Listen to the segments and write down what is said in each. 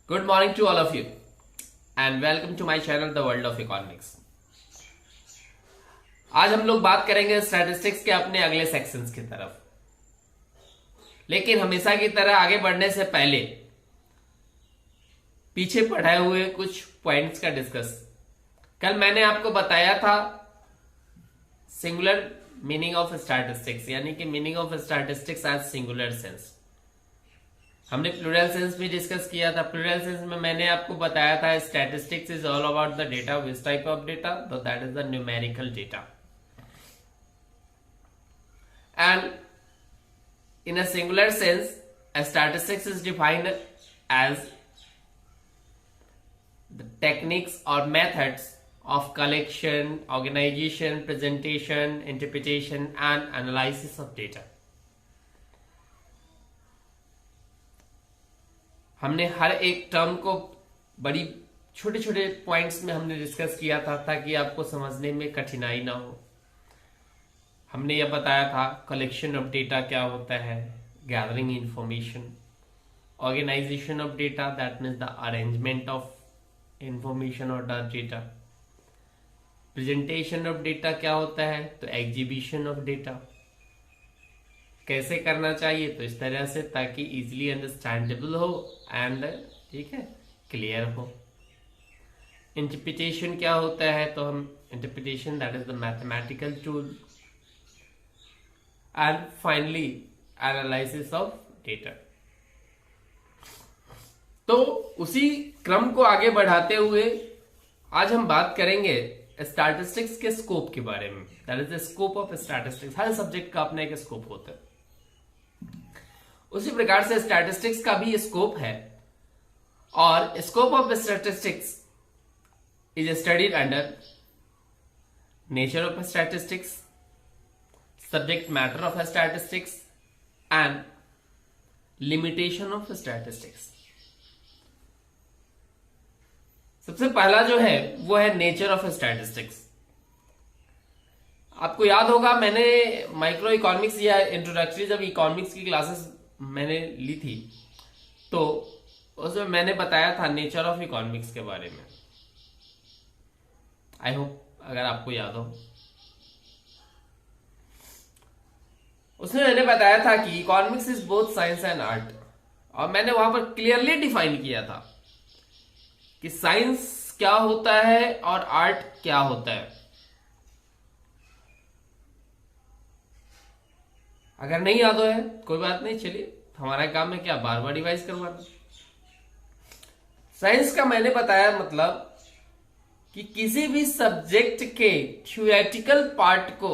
Good morning to all of you and welcome to my channel The World of Economics। आज हम लोग बात करेंगे स्टैटिस्टिक्स के अपने अगले सेक्शंस की तरफ, लेकिन हमेशा की तरह आगे बढ़ने से पहले पीछे पढ़ाए हुए कुछ पॉइंट्स का डिस्कस। कल मैंने आपको बताया था सिंगुलर मीनिंग ऑफ स्टैटिस्टिक्स, यानी कि meaning of statistics as singular sense. हमने प्लूरल सेंस भी डिस्कस किया था। प्लूरल सेंस में मैंने आपको बताया था statistics is all about the data. Which type of data? तो that is the numerical data. And in a singular sense statistics is defined as the techniques और methods of collection, organization, presentation, interpretation and analysis of data। हमने हर एक term को बड़ी छोटे छोटे points में हमने डिस्कस किया था ताकि आपको समझने में कठिनाई ना हो। हमने यह बताया था कलेक्शन ऑफ डेटा क्या होता है, gathering information, organization of data that means the arrangement of information और the data, presentation of data क्या होता है, तो एग्जीबिशन ऑफ डेटा कैसे करना चाहिए, तो इस तरह से ताकि इजीली अंडरस्टैंडेबल हो एंड ठीक है क्लियर हो। इंटरप्रिटेशन क्या होता है, तो हम interpretation that is the mathematical tool and finally analysis of data. तो उसी क्रम को आगे बढ़ाते हुए आज हम बात करेंगे स्टैटिस्टिक्स के स्कोप के बारे में। That is the scope of statistics. Her subject का अपना एक स्कोप होता है, उसी प्रकार से स्टैटिस्टिक्स का भी स्कोप है। और scope of statistics is studied under nature of statistics, subject matter of statistics and limitation of statistics. सबसे पहला जो है वो है नेचर ऑफ स्टैटिस्टिक्स। आपको याद होगा मैंने माइक्रो इकोनॉमिक्स या इंट्रोडक्टरी जब इकोनॉमिक्स की क्लासेस मैंने ली थी तो उसमें मैंने बताया था नेचर ऑफ इकोनॉमिक्स के बारे में। आई होप अगर आपको याद हो, उसमें मैंने बताया था कि economics is both science and art, और मैंने वहां पर क्लियरली डिफाइन किया था कि साइंस क्या होता है और आर्ट क्या होता है। अगर नहीं याद हो है कोई बात नहीं, चलिए हमारा काम है क्या, बार बार रिवाइज करवाना। साइंस का मैंने बताया मतलब कि किसी भी सब्जेक्ट के थ्योरेटिकल पार्ट को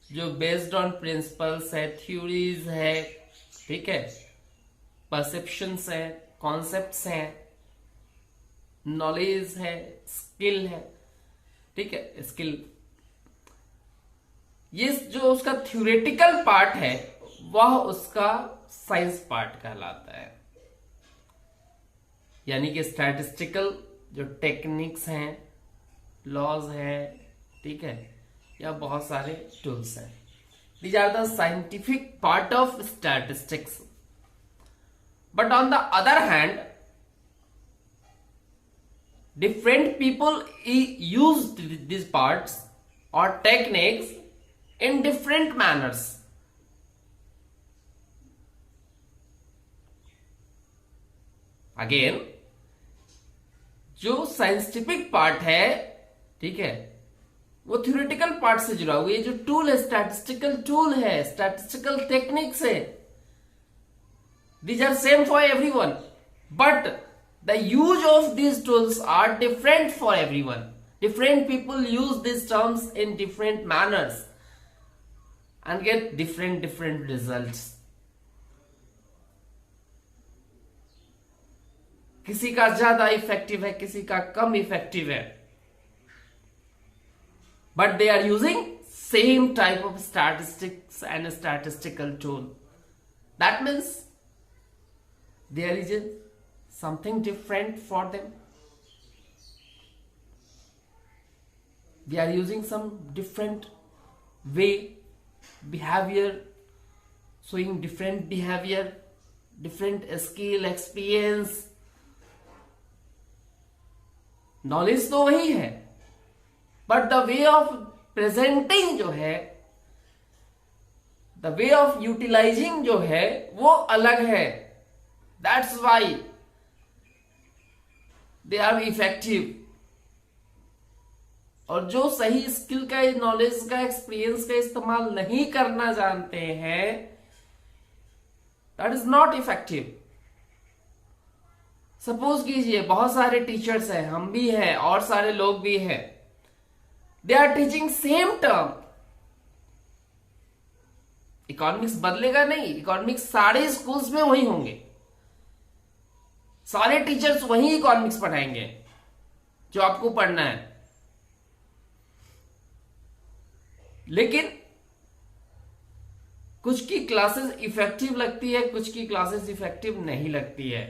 जो बेस्ड ऑन प्रिंसिपल्स है, थ्योरीज है, ठीक है, परसेप्शंस है, कॉन्सेप्ट्स हैं, नॉलेज है, स्किल है, ठीक है, स्किल, ये जो उसका थ्योरेटिकल पार्ट है वह उसका साइंस पार्ट कहलाता है। यानी कि स्टैटिस्टिकल जो टेक्निक्स हैं, लॉज हैं, ठीक है, या बहुत सारे टूल्स हैं, these are the scientific part of statistics. But on the other hand, different people use these parts or techniques in different manners. Again, जो साइंटिफिक पार्ट है, ठीक है, वो थ्योरेटिकल पार्ट से जुड़ा हुआ है। ये जो टूल है, स्टैटिस्टिकल टूल है, स्टैटिस्टिकल टेक्निक्स है, these are same for everyone, but the use of these tools are different for everyone. Different people use these terms in different manners and get different results. किसी का ज्यादा effective है, किसी का कम effective है, but they are using same type of statistics and statistical tool. That means there is something different for them. They are using some different way, behavior, showing different behavior different skill, experience, knowledge तो वही है, but the way of presenting जो है, the way of utilising जो है वो अलग है. That's why they are effective. और जो सही स्किल का, नॉलेज का, एक्सपीरियंस का इस्तेमाल नहीं करना जानते हैं, that is not effective. Suppose कीजिए बहुत सारे टीचर्स हैं, हम भी हैं और सारे लोग भी हैं, they are teaching same term. Economics बदलेगा नहीं, इकोनॉमिक्स सारे स्कूल्स में वही होंगे, सारे टीचर्स वही इकोनॉमिक्स पढ़ाएंगे जो आपको पढ़ना है. लेकिन कुछ की क्लासेस इफेक्टिव लगती है, कुछ की क्लासेस इफेक्टिव नहीं लगती है,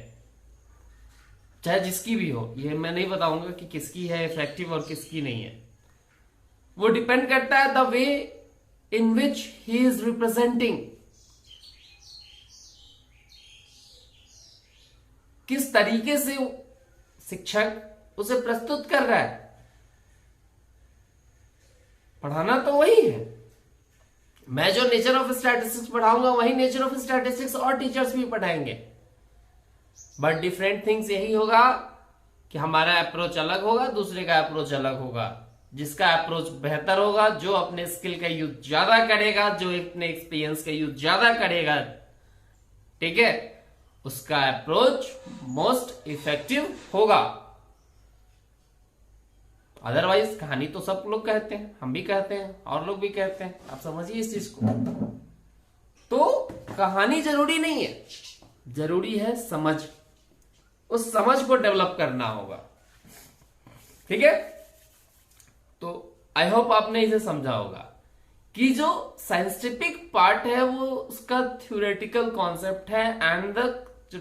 चाहे जिसकी भी हो. ये मैं नहीं बताऊंगा कि किसकी है इफेक्टिव और किसकी नहीं है. वो डिपेंड करता है the way in which he is representing. किस तरीके से शिक्षक उसे प्रस्तुत कर रहा है. पढ़ाना तो वही है. मैं जो नेचर ऑफ स्टैटिस्टिक्स पढ़ाऊंगा वही नेचर ऑफ स्टैटिस्टिक्स और टीचर्स भी पढ़ाएंगे, बट डिफरेंट थिंग्स यही होगा कि हमारा अप्रोच अलग होगा, दूसरे का अप्रोच अलग होगा. जिसका अप्रोच बेहतर होगा, जो अपने स्किल का यूज ज्यादा करेगा, जो अपने एक्सपीरियंस का यूज ज्यादा करेगा, ठीक है, उसका अप्रोच मोस्ट इफेक्टिव होगा. अदरवाइज कहानी तो सब लोग कहते हैं, हम भी कहते हैं और लोग भी कहते हैं. आप समझिए इस चीज को. तो कहानी जरूरी नहीं है, जरूरी है समझ. उस समझ को डेवलप करना होगा. ठीक है. तो आई होप आपने इसे समझा होगा कि जो साइंटिफिक पार्ट है वो उसका थ्योरेटिकल कॉन्सेप्ट है, एंड द जो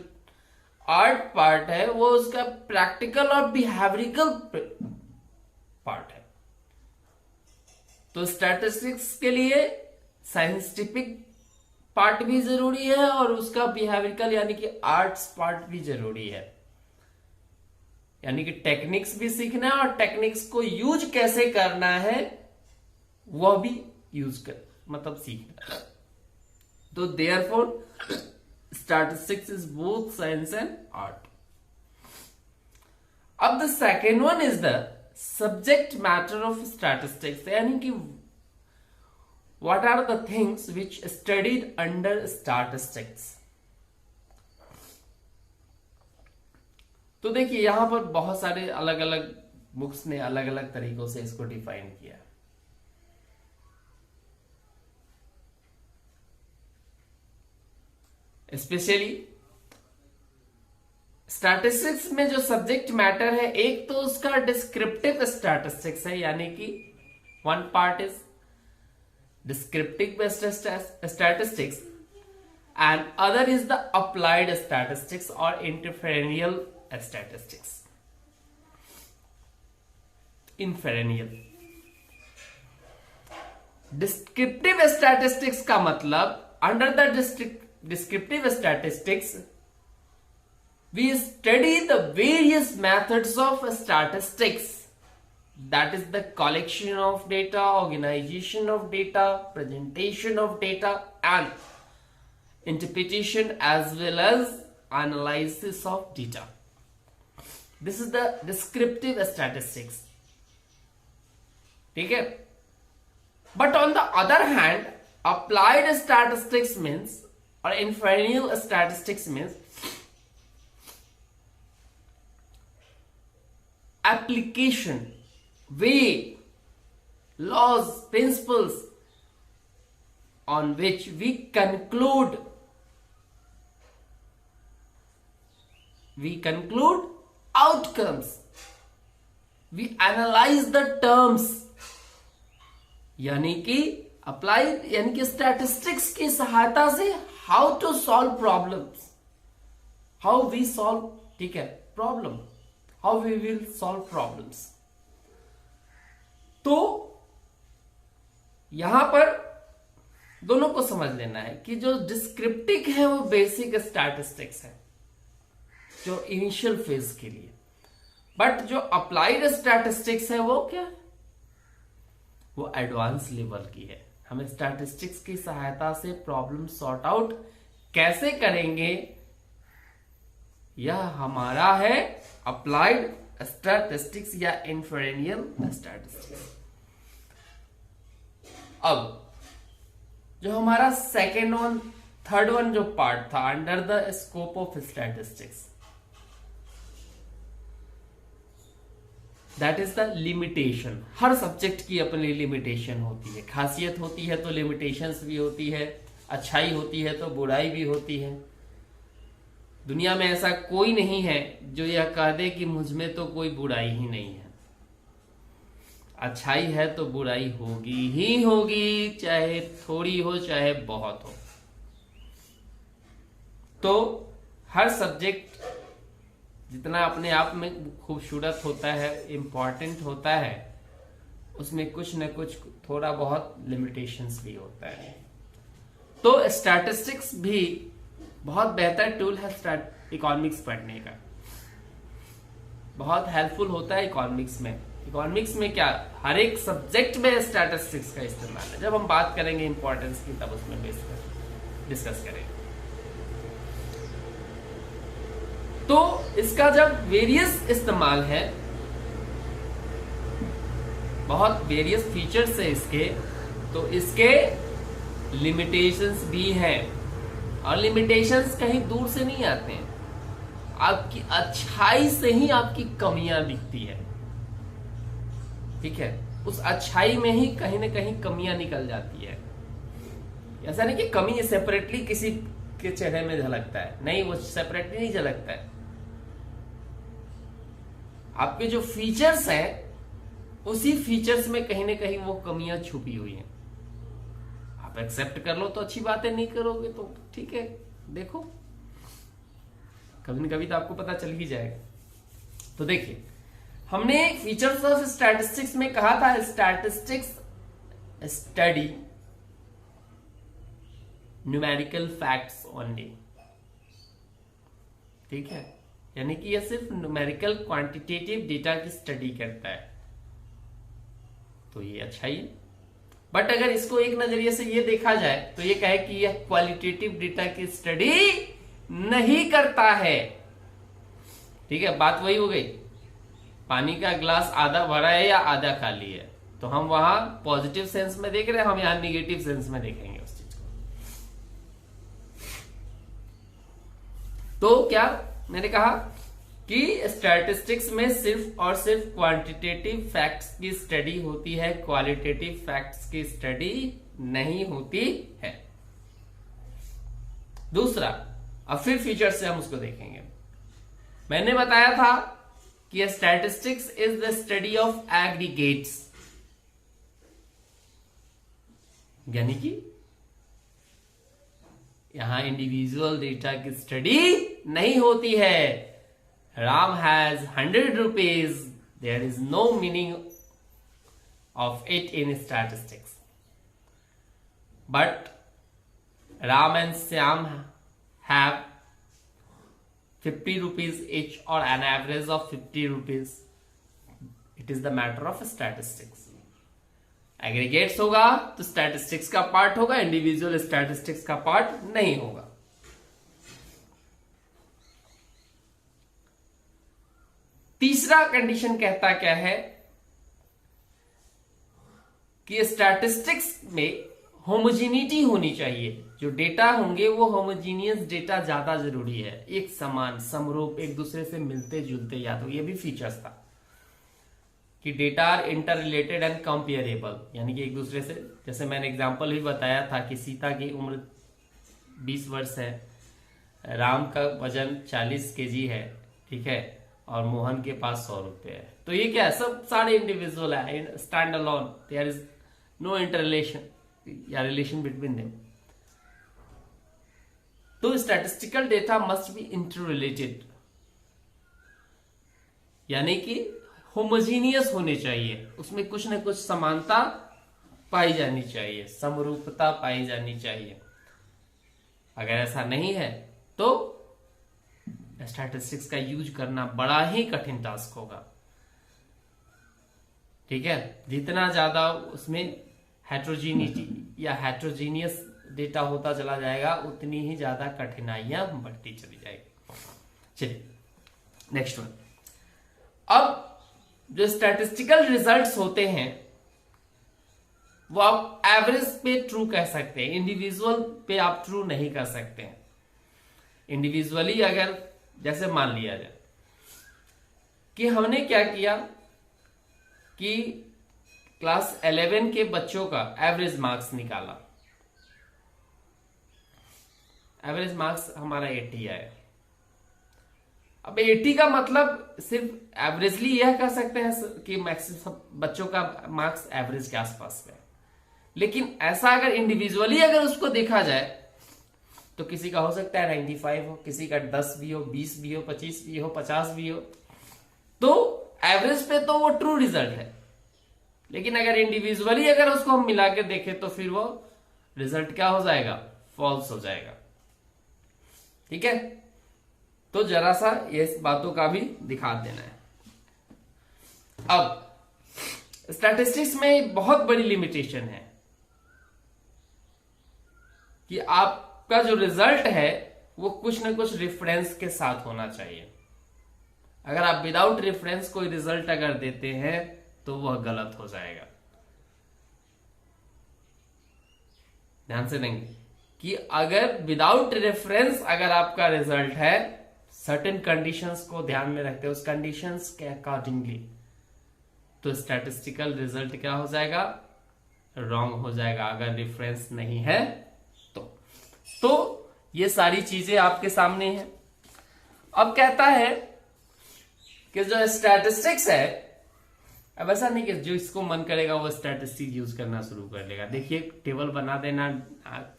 आर्ट पार्ट है वो उसका प्रैक्टिकल और बिहेवियरल पार्ट है. तो स्टैटिस्टिक्स के लिए साइंटिफिक पार्ट भी जरूरी है और उसका बिहेवियरल यानी कि आर्ट्स पार्ट भी जरूरी है. यानी कि टेक्निक्स भी सीखना है और टेक्निक्स को यूज कैसे करना है वह भी यूज कर मतलब सीखना है. तो therefore statistics is both science and art. अब the second one is the subject matter of statistics, यानी कि what are the things which studied under statistics. तो देखिए यहां पर बहुत सारे अलग अलग बुक्स ने अलग अलग तरीकों से इसको डिफाइन किया. स्पेशली स्टैटिस्टिक्स में जो सब्जेक्ट मैटर है, एक तो उसका डिस्क्रिप्टिव स्टैटिस्टिक्स है, यानी कि one part is descriptive statistics and other is the applied statistics or inferential statistics. Inferential descriptive statistics का मतलब under the descriptive statistics we study the various methods of statistics. That is the collection of data, organization of data, presentation of data, and interpretation as well as analysis of data. This is the descriptive statistics. ठीक है. But on the other hand, applied statistics means, or inferential statistics means application, way, laws, principles on which we conclude outcomes, we analyze the terms. यानी कि applied यानी कि statistics की सहायता से how to solve problems, how we solve, ठीक है, problem, how we will solve problems. तो यहां पर दोनों को समझ लेना है कि जो डिस्क्रिप्टिव है वो बेसिक स्टैटिस्टिक्स है जो इनिशियल फेज के लिए, बट जो अप्लाइड स्टैटिस्टिक्स है वो क्या है, वो एडवांस लेवल की है। हम स्टैटिस्टिक्स की सहायता से प्रॉब्लम सॉर्ट आउट कैसे करेंगे, यह हमारा है अप्लाइड स्टैटिस्टिक्स या इन्फरेंशियल स्टैटिस्टिक्स। अब जो हमारा सेकेंड वन थर्ड वन जो पार्ट था under the scope of statistics, that is the limitation. Her subject की अपनी लिमिटेशन होती है, खासियत होती है तो लिमिटेशंस भी होती है, अच्छाई होती है तो बुराई भी होती है। दुनिया में ऐसा कोई नहीं है जो यह कह दे कि मुझ में तो कोई बुराई ही नहीं है। अच्छाई है तो बुराई होगी ही होगी, चाहे थोड़ी हो चाहे बहुत हो। तो हर सब्जेक्ट जितना अपने आप में खूबसूरत होता है, इंपॉर्टेंट होता है, उसमें कुछ न कुछ थोड़ा बहुत लिमिटेशंस भी होता है। तो स्टैटिस्टिक्स भी बहुत बेहतर टूल है इकोनॉमिक्स पढ़ने का, बहुत हेल्पफुल होता है इकोनॉमिक्स में। इकोनॉमिक्स में क्या, हर एक सब्जेक्ट में स्टैटिस्टिक्स का इस्तेमाल है। जब हम बात करेंगे इंपॉर्टेंस की तब उसमें डिस्कस करेंगे। तो इसका जब वेरियस इस्तेमाल है, बहुत वेरियस फीचर्स है इसके, तो इसके लिमिटेशंस भी हैं, और लिमिटेशंस कहीं दूर से नहीं आते हैं, आपकी अच्छाई से ही आपकी कमियां दिखती है। ठीक है, उस अच्छाई में ही कहीं ना कहीं कमियां निकल जाती है। ऐसा नहीं कि कमी सेपरेटली किसी के चेहरे में झलकता है, नहीं, वो सेपरेटली नहीं झलकता है। आपके जो फीचर्स हैं उसी फीचर्स में कहीं ना कहीं वो कमियां छुपी हुई हैं। आप एक्सेप्ट कर लो तो अच्छी बात है, नहीं करोगे तो ठीक है, देखो कभी न कभी तो आपको पता चल ही जाएगा। तो देखिए, हमने फीचर्स ऑफ स्टैटिस्टिक्स में कहा था statistics study numerical facts only. ठीक है, यानी कि यह सिर्फ न्यूमेरिकल क्वांटिटेटिव डेटा की स्टडी करता है, तो ये अच्छा ही है। बट अगर इसको एक नजरिए से ये देखा जाए तो ये कहे कि यह क्वालिटेटिव डेटा की स्टडी नहीं करता है। ठीक है, बात वही हो गई, पानी का ग्लास आधा भरा है या आधा खाली है, तो हम वहां पॉजिटिव सेंस में देख रहे हैं, हम यहां निगेटिव सेंस में देखेंगे उस चीज को। तो क्या मैंने कहा कि स्टैटिस्टिक्स में सिर्फ और सिर्फ क्वांटिटेटिव फैक्ट्स की स्टडी होती है, क्वालिटेटिव फैक्ट्स की स्टडी नहीं होती है। दूसरा, अब फिर फीचर से हम उसको देखेंगे। मैंने बताया था कि statistics is the study of aggregates, यानी कि यहां इंडिविजुअल डेटा की स्टडी नहीं होती है। Ram has 100 rupees, there is no meaning of it in statistics. But Ram and Syam have 50 rupees each, or an average of 50 rupees. It is the matter of statistics. Aggregates होगा तो statistics का part होगा, individual statistics का part नहीं होगा। तीसरा condition कहता क्या है कि स्टैटिस्टिक्स में होमोजीनिटी होनी चाहिए, जो डेटा होंगे वो होमोजीनियस डेटा ज्यादा जरूरी है, एक समान समरूप एक दूसरे से मिलते जुलते याद हो। ये भी फीचर्स था कि data are interrelated and comparable, यानी कि एक दूसरे से, जैसे मैंने एग्जांपल भी बताया था कि सीता की उम्र 20 वर्ष है, राम का वजन 40 kg है, ठीक है, और मोहन के पास 100 रुपए है। तो ये क्या है, सब सारे इंडिविजुअल है, stand alone, there is no interrelation या रिलेशन बिटवीन देम। तो statistical data must be interrelated, यानी कि होमोजीनियस होने चाहिए, उसमें कुछ न कुछ समानता पाई जानी चाहिए, समरूपता पाई जानी चाहिए। अगर ऐसा नहीं है तो स्टैटिस्टिक्स का यूज करना बड़ा ही कठिन टास्क होगा। ठीक है, जितना ज्यादा उसमें हेट्रोजीनिटी या हेट्रोजीनियस डेटा होता चला जाएगा उतनी ही ज्यादा कठिनाइयां बढ़ती चली जाएगी। चलिए नेक्स्ट वन। अब जो स्टैटिस्टिकल रिजल्ट्स होते हैं वो आप एवरेज पे ट्रू कह सकते हैं, इंडिविजुअल पे आप ट्रू नहीं कर सकते हैं। इंडिविजुअली अगर जैसे मान लिया जाए कि हमने क्या किया कि क्लास 11 के बच्चों का एवरेज मार्क्स निकाला, एवरेज मार्क्स हमारा 80 आया। अब 80 का मतलब सिर्फ एवरेजली यह कह सकते हैं कि मैक्सिमम बच्चों का मार्क्स एवरेज के आसपास है, लेकिन ऐसा अगर इंडिविजुअली अगर उसको देखा जाए तो किसी का हो सकता है 95 हो, किसी का 10 भी हो, 20 भी हो, 25 भी हो, 50 भी हो, तो एवरेज पे तो वो ट्रू रिजल्ट है। लेकिन अगर इंडिविजुअली अगर उसको हम मिला के देखें तो फिर वो रिजल्ट क्या हो जाएगा, फॉल्स हो जाएगा। ठीक है, तो जरा सा ये बातों का भी दिखा देना है। अब स्टैटिस्टिक्स में बहुत बड़ी लिमिटेशन है कि आपका जो रिजल्ट है वो कुछ ना कुछ रेफरेंस के साथ होना चाहिए। अगर आप विदाउट रेफरेंस कोई रिजल्ट अगर देते हैं तो वह गलत हो जाएगा। ध्यान से देंगे कि अगर विदाउट रेफरेंस अगर आपका रिजल्ट है, सर्टेन कंडीशंस को ध्यान में रखते हैं, उस कंडीशंस के अकॉर्डिंगली, तो स्टैटिस्टिकल रिजल्ट क्या हो जाएगा, रॉन्ग हो जाएगा अगर रेफरेंस नहीं है तो ये सारी चीजें आपके सामने हैं। अब कहता है कि जो स्टैटिस्टिक्स है, अब ऐसा नहीं कि जो इसको मन करेगा वो स्टैटिस्टिक्स यूज करना शुरू कर लेगा। देखिए टेबल बना देना,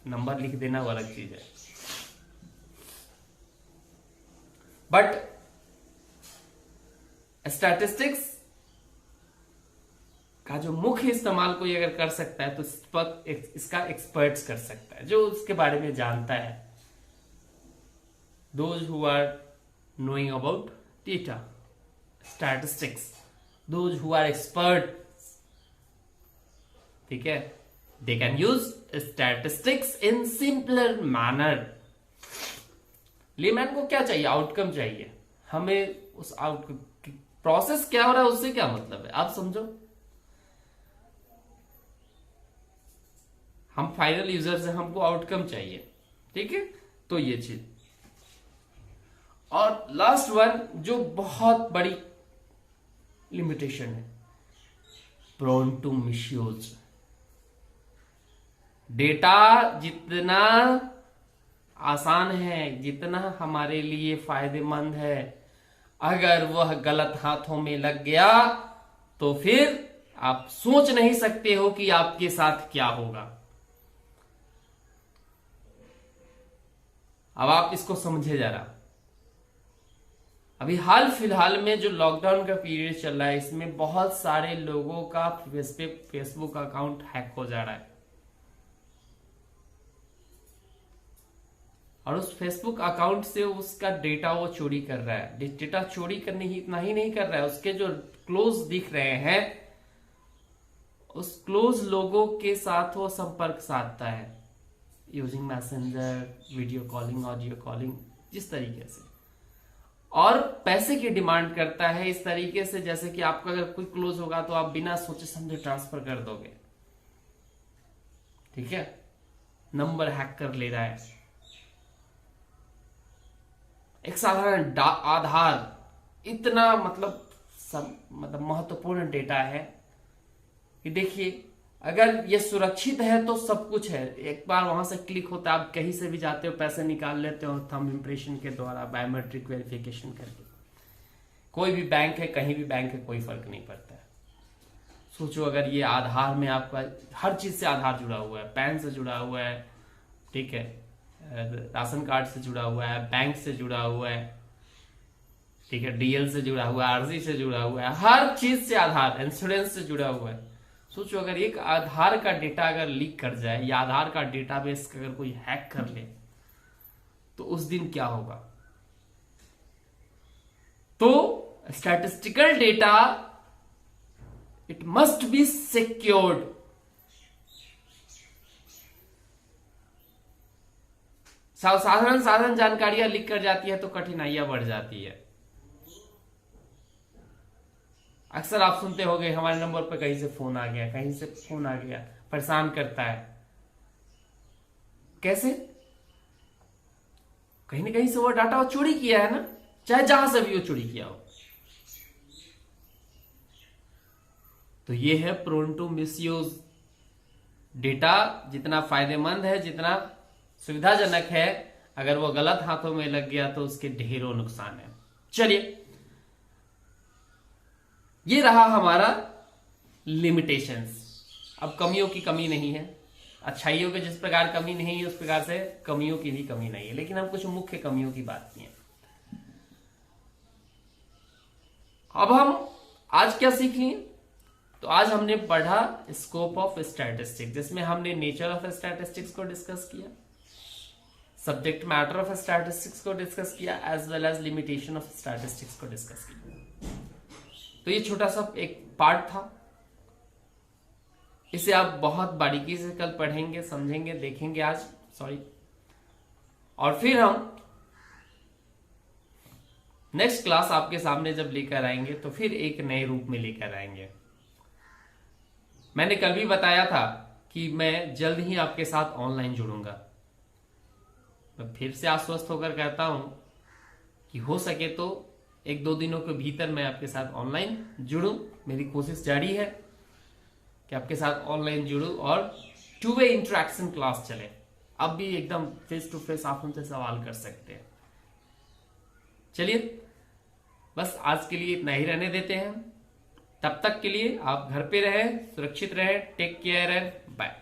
नंबर लिख देना वो अलग चीज है, बट स्टैटिस्टिक्स का जो मुख्य इस्तेमाल कोई अगर कर सकता है तो इसका एक्सपर्ट्स कर सकता है, जो उसके बारे में जानता है। Those who are knowing about data statistics, those who are experts, ठीक है, they can use statistics in simpler manner. Layman को क्या चाहिए, आउटकम चाहिए। हमें उस आउटकम प्रोसेस क्या हो रहा है उससे क्या मतलब है, आप समझो। हम फाइनल यूजर से हमको आउटकम चाहिए, ठीक है, तो ये चीज। और लास्ट वन जो बहुत बड़ी लिमिटेशन है, प्रोन टू मिसयूज। डेटा जितना आसान है, जितना हमारे लिए फायदेमंद है, अगर वह गलत हाथों में लग गया तो फिर आप सोच नहीं सकते हो कि आपके साथ क्या होगा। अब आप इसको समझे जरा। अभी हाल फिलहाल में जो लॉकडाउन का पीरियड चल रहा है, इसमें बहुत सारे लोगों का फेसबुक अकाउंट हैक हो जा रहा है, और उस फेसबुक अकाउंट से उसका डेटा वो चोरी कर रहा है। डेटा चोरी करने ही इतना ही नहीं कर रहा है, उसके जो क्लोज दिख रहे हैं उस क्लोज लोगों के साथ वो संपर्क साधता है, using messenger, video calling, audio calling, जिस तरीके से, और पैसे की डिमांड करता है इस तरीके से जैसे कि आपका अगर कोई क्लोज होगा तो आप बिना सोचे समझे ट्रांसफर कर दोगे। ठीक है, नंबर हैक कर ले रहा है। एक साधारण आधार इतना मतलब महत्वपूर्ण डेटा है कि देखिए अगर ये सुरक्षित है तो सब कुछ है। एक बार वहां से क्लिक होता है, आप कहीं से भी जाते हो पैसे निकाल लेते हो थंब इम्प्रेशन के द्वारा, बायोमेट्रिक वेरिफिकेशन करके। कोई भी बैंक है, कहीं भी बैंक है, कोई फर्क नहीं पड़ता है। सोचो अगर ये आधार में आपका हर चीज से आधार जुड़ा हुआ है, पैन से जुड़ा हुआ है, ठीक है, राशन कार्ड से जुड़ा हुआ है, बैंक से जुड़ा हुआ है, ठीक है, डीएल से जुड़ा हुआ है, आरजी से जुड़ा हुआ है, हर चीज से आधार, इंश्योरेंस से जुड़ा हुआ है, सोचो अगर एक आधार का डेटा अगर लीक कर जाए या आधार का डेटाबेस अगर कोई हैक कर ले तो उस दिन क्या होगा। तो statistical data it must be secured. साधारण जानकारियां लीक कर जाती है तो कठिनाइयां बढ़ जाती है। अक्सर आप सुनते होंगे हमारे नंबर पर कहीं से फोन आ गया, कहीं से फोन आ गया, परेशान करता है। कैसे? कहीं ना कहीं से वो डाटा वो चोरी किया है ना, चाहे जहां से भी वो चोरी किया हो। तो ये है प्रोन टू मिसयूज। डेटा जितना फायदेमंद है, जितना सुविधाजनक है, अगर वो गलत हाथों में लग गया तो उसके ढेरों नुकसान है। चलिए, ये रहा हमारा लिमिटेशंस। अब कमियों की कमी नहीं है, अच्छाइयों के जिस प्रकार कमी नहीं है उस प्रकार से कमियों की भी कमी नहीं है, लेकिन हम कुछ मुख्य कमियों की बात की है। अब हम आज क्या सीख लिए? तो आज हमने पढ़ा स्कोप ऑफ स्टैटिस्टिक्स, जिसमें हमने नेचर ऑफ स्टैटिस्टिक्स को डिस्कस किया, सब्जेक्ट मैटर ऑफ स्टैटिस्टिक्स को डिस्कस किया, as well as limitation of statistics को डिस्कस किया। तो ये छोटा सा एक पार्ट था, इसे आप बहुत बारीकी से कल पढ़ेंगे, समझेंगे, देखेंगे आज, और फिर हम नेक्स्ट क्लास आपके सामने जब लेकर आएंगे तो फिर एक नए रूप में लेकर आएंगे। मैंने कल भी बताया था कि मैं जल्द ही आपके साथ ऑनलाइन जुड़ूंगा। मैं फिर से आश्वस्त होकर कहता हूं कि हो सके तो 1-2 दिनों के भीतर मैं आपके साथ ऑनलाइन जुड़ूं। मेरी कोशिश जारी है कि आपके साथ ऑनलाइन जुड़ूं और 2-वे इंटरेक्शन क्लास चले। अब भी एकदम फेस टू फेस आप उनसे सवाल कर सकते हैं। चलिए, बस आज के लिए इतना ही रहने देते हैं। तब तक के लिए आप घर पे रहें, सुरक्षित रहें, टेक केयर एंड बाय।